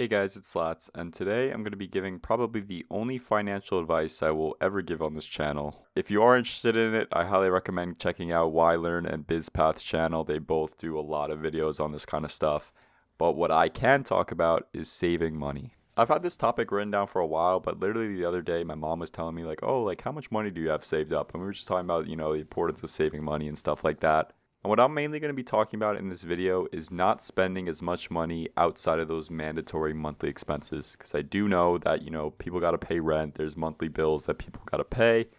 Hey guys, it's Slats, and today I'm going to be giving probably the only financial advice I will ever give on this channel. If you are interested in it, I highly recommend checking out YLearn and BizPath's channel. They both do a lot of videos on this kind of stuff. But what I can talk about is saving money. I've had this topic written down for a while, but literally the other day my mom was telling me how much money do you have saved up? And we were just talking about, the importance of saving money and stuff like that. And what I'm mainly going to be talking about in this video is not spending as much money outside of those mandatory monthly expenses. Because I do know that, people got to pay rent. There's monthly bills that people got to pay.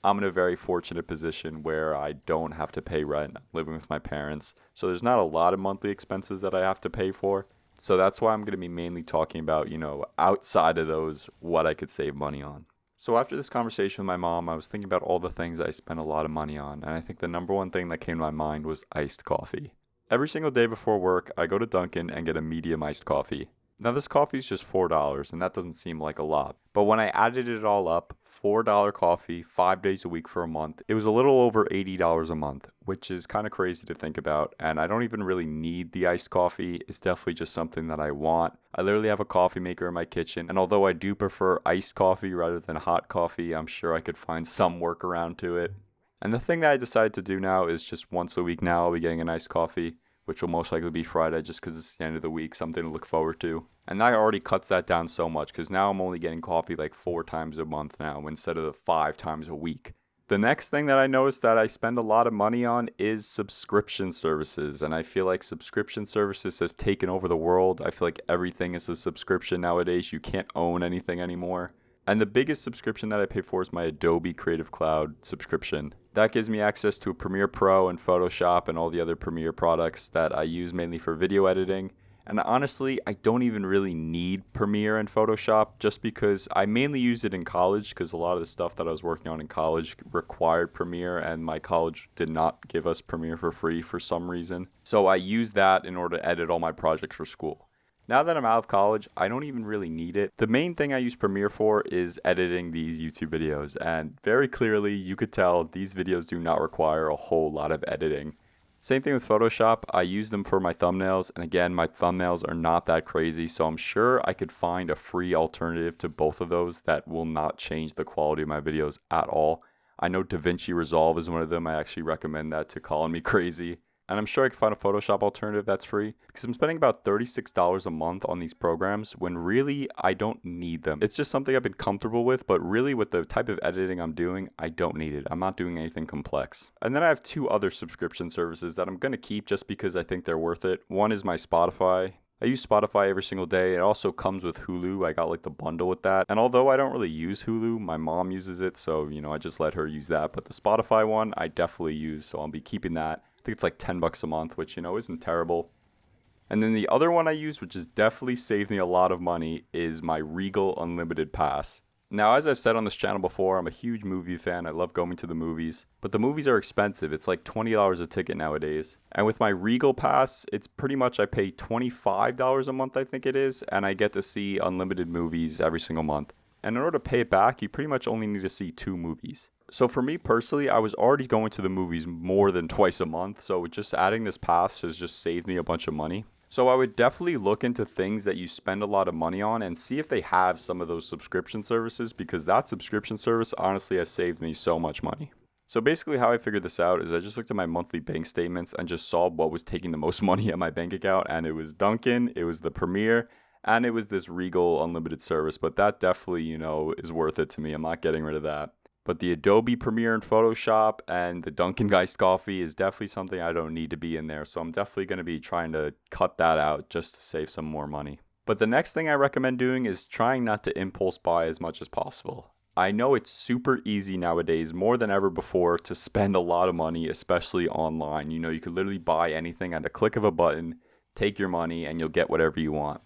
I'm in a very fortunate position where I don't have to pay rent. I'm living with my parents. So there's not a lot of monthly expenses that I have to pay for. So that's why I'm going to be mainly talking about, outside of those, what I could save money on. So after this conversation with my mom, I was thinking about all the things I spent a lot of money on, and I think the number one thing that came to my mind was iced coffee. Every single day before work, I go to Dunkin' and get a medium iced coffee. Now this coffee is just $4, and that doesn't seem like a lot. But when I added it all up, $4 coffee, 5 days a week for a month, it was a little over $80 a month, which is kind of crazy to think about. And I don't even really need the iced coffee. It's definitely just something that I want. I literally have a coffee maker in my kitchen, and although I do prefer iced coffee rather than hot coffee, I'm sure I could find some workaround to it. And the thing that I decided to do now is just once a week now I'll be getting an iced coffee, which will most likely be Friday just because it's the end of the week, something to look forward to. And that already cuts that down so much because now I'm only getting coffee like 4 times a month now instead of the 5 times a week. The next thing that I noticed that I spend a lot of money on is subscription services. And I feel like subscription services have taken over the world. I feel like everything is a subscription nowadays. You can't own anything anymore. And the biggest subscription that I pay for is my Adobe Creative Cloud subscription. That gives me access to Premiere Pro and Photoshop and all the other Premiere products that I use mainly for video editing. And honestly, I don't even really need Premiere and Photoshop just because I mainly used it in college because a lot of the stuff that I was working on in college required Premiere and my college did not give us Premiere for free for some reason. So I used that in order to edit all my projects for school. Now that I'm out of college, I don't even really need it. The main thing I use Premiere for is editing these YouTube videos, and very clearly you could tell these videos do not require a whole lot of editing. Same thing with Photoshop. I use them for my thumbnails, and again, my thumbnails are not that crazy, so I'm sure I could find a free alternative to both of those that will not change the quality of my videos at all. I know DaVinci Resolve is one of them. I actually recommend that to calling me crazy. And I'm sure I can find a Photoshop alternative that's free because I'm spending about $36 a month on these programs when really I don't need them. It's just something I've been comfortable with, but really with the type of editing I'm doing, I don't need it. I'm not doing anything complex. And then I have 2 other subscription services that I'm going to keep just because I think they're worth it. One is my Spotify. I use Spotify every single day. It also comes with Hulu. I got like the bundle with that. And although I don't really use Hulu, my mom uses it. So, I just let her use that. But the Spotify one, I definitely use. So I'll be keeping that. I think it's like $10 a month, which, isn't terrible. And then the other one I use, which has definitely saved me a lot of money, is my Regal Unlimited Pass. Now, as I've said on this channel before, I'm a huge movie fan. I love going to the movies. But the movies are expensive. It's like $20 a ticket nowadays. And with my Regal Pass, it's pretty much I pay $25 a month, I think it is. And I get to see unlimited movies every single month. And in order to pay it back, you pretty much only need to see 2 movies. So for me personally, I was already going to the movies more than twice a month. So just adding this pass has just saved me a bunch of money. So I would definitely look into things that you spend a lot of money on and see if they have some of those subscription services because that subscription service honestly has saved me so much money. So basically how I figured this out is I just looked at my monthly bank statements and just saw what was taking the most money at my bank account. And it was Dunkin', it was the Premiere, and it was this Regal Unlimited service. But that definitely, is worth it to me. I'm not getting rid of that. But the Adobe Premiere and Photoshop and the Dunkin' Iced Coffee is definitely something I don't need to be in there. So I'm definitely going to be trying to cut that out just to save some more money. But the next thing I recommend doing is trying not to impulse buy as much as possible. I know it's super easy nowadays, more than ever before, to spend a lot of money, especially online. You could literally buy anything at a click of a button, take your money, and you'll get whatever you want.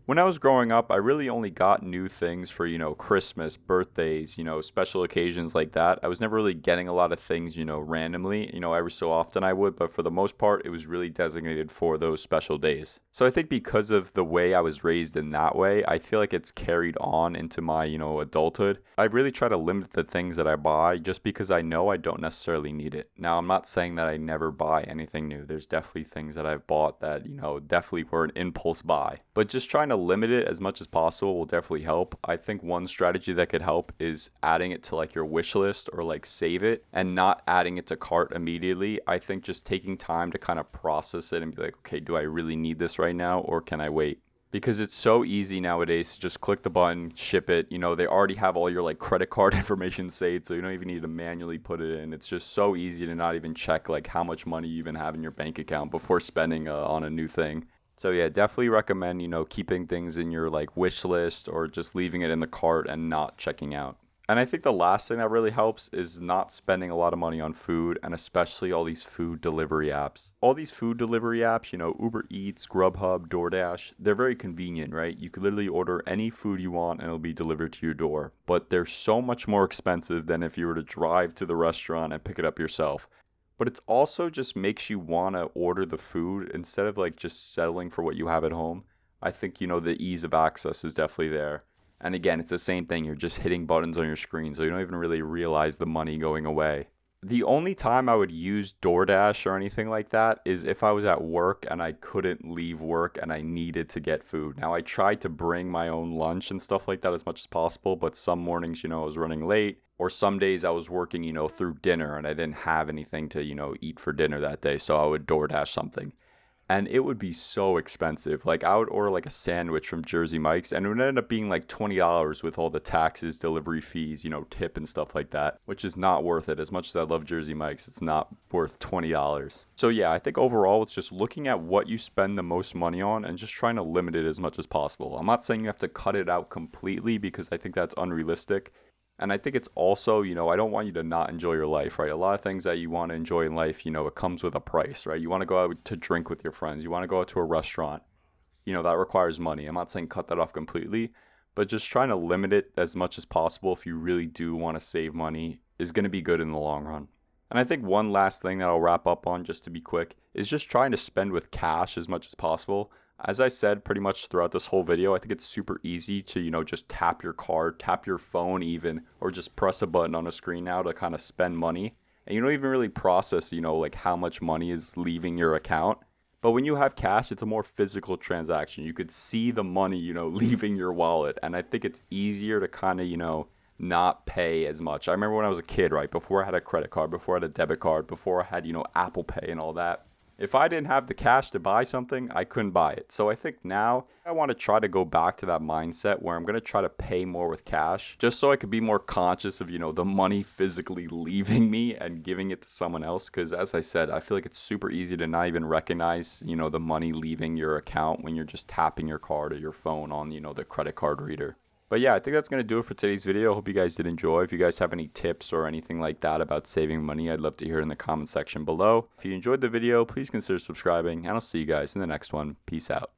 When I was growing up, I really only got new things for, Christmas, birthdays, special occasions like that. I was never really getting a lot of things, randomly. Every so often I would, but for the most part, it was really designated for those special days. So I think because of the way I was raised in that way, I feel like it's carried on into my, adulthood. I really try to limit the things that I buy just because I know I don't necessarily need it. Now, I'm not saying that I never buy anything new. There's definitely things that I've bought that, definitely were an impulse buy. But just trying to limit it as much as possible will definitely help. I think one strategy that could help is adding it to like your wish list or like save it and not adding it to cart immediately. I think just taking time to kind of process it and be like, okay, do I really need this right now or can I wait? Because it's so easy nowadays to just click the button, ship it. You know, they already have all your like credit card information saved, so you don't even need to manually put it in. It's just so easy to not even check like how much money you even have in your bank account before spending on a new thing. So yeah, definitely recommend, you know, keeping things in your like wish list or just leaving it in the cart and not checking out. And I think the last thing that really helps is not spending a lot of money on food, and especially all these food delivery apps. All these food delivery apps, you know, Uber Eats, Grubhub, DoorDash, they're very convenient, right? You could literally order any food you want and it'll be delivered to your door. But they're so much more expensive than if you were to drive to the restaurant and pick it up yourself. But it's also just makes you want to order the food instead of like just settling for what you have at home. I think, you know, the ease of access is definitely there. And again, it's the same thing. You're just hitting buttons on your screen, so you don't even really realize the money going away. The only time I would use DoorDash or anything like that is if I was at work and I couldn't leave work and I needed to get food. Now, I tried to bring my own lunch and stuff like that as much as possible, but some mornings, you know, I was running late, or some days I was working, you know, through dinner and I didn't have anything to, you know, eat for dinner that day, so I would DoorDash something. And it would be so expensive. Like I would order like a sandwich from Jersey Mike's and it would end up being like $20 with all the taxes, delivery fees, you know, tip and stuff like that, which is not worth it. As much as I love Jersey Mike's, it's not worth $20. So yeah, I think overall it's just looking at what you spend the most money on and just trying to limit it as much as possible. I'm not saying you have to cut it out completely because I think that's unrealistic. And I think it's also, you know, I don't want you to not enjoy your life, right? A lot of things that you want to enjoy in life, you know, it comes with a price, right? You want to go out to drink with your friends. You want to go out to a restaurant. You know, that requires money. I'm not saying cut that off completely, but just trying to limit it as much as possible if you really do want to save money is going to be good in the long run. And I think one last thing that I'll wrap up on, just to be quick, is just trying to spend with cash as much as possible. As I said pretty much throughout this whole video, I think it's super easy to, you know, just tap your card, tap your phone even, or just press a button on a screen now to kind of spend money. And you don't even really process, you know, like how much money is leaving your account. But when you have cash, it's a more physical transaction. You could see the money, you know, leaving your wallet. And I think it's easier to kind of, you know, not pay as much. I remember when I was a kid, right, before I had a credit card, before I had a debit card, before I had, you know, Apple Pay and all that. If I didn't have the cash to buy something, I couldn't buy it. So I think now I want to try to go back to that mindset where I'm going to try to pay more with cash just so I could be more conscious of, you know, the money physically leaving me and giving it to someone else. Because as I said, I feel like it's super easy to not even recognize, you know, the money leaving your account when you're just tapping your card or your phone on, you know, the credit card reader. But yeah, I think that's going to do it for today's video. I hope you guys did enjoy. If you guys have any tips or anything like that about saving money, I'd love to hear in the comment section below. If you enjoyed the video, please consider subscribing, and I'll see you guys in the next one. Peace out.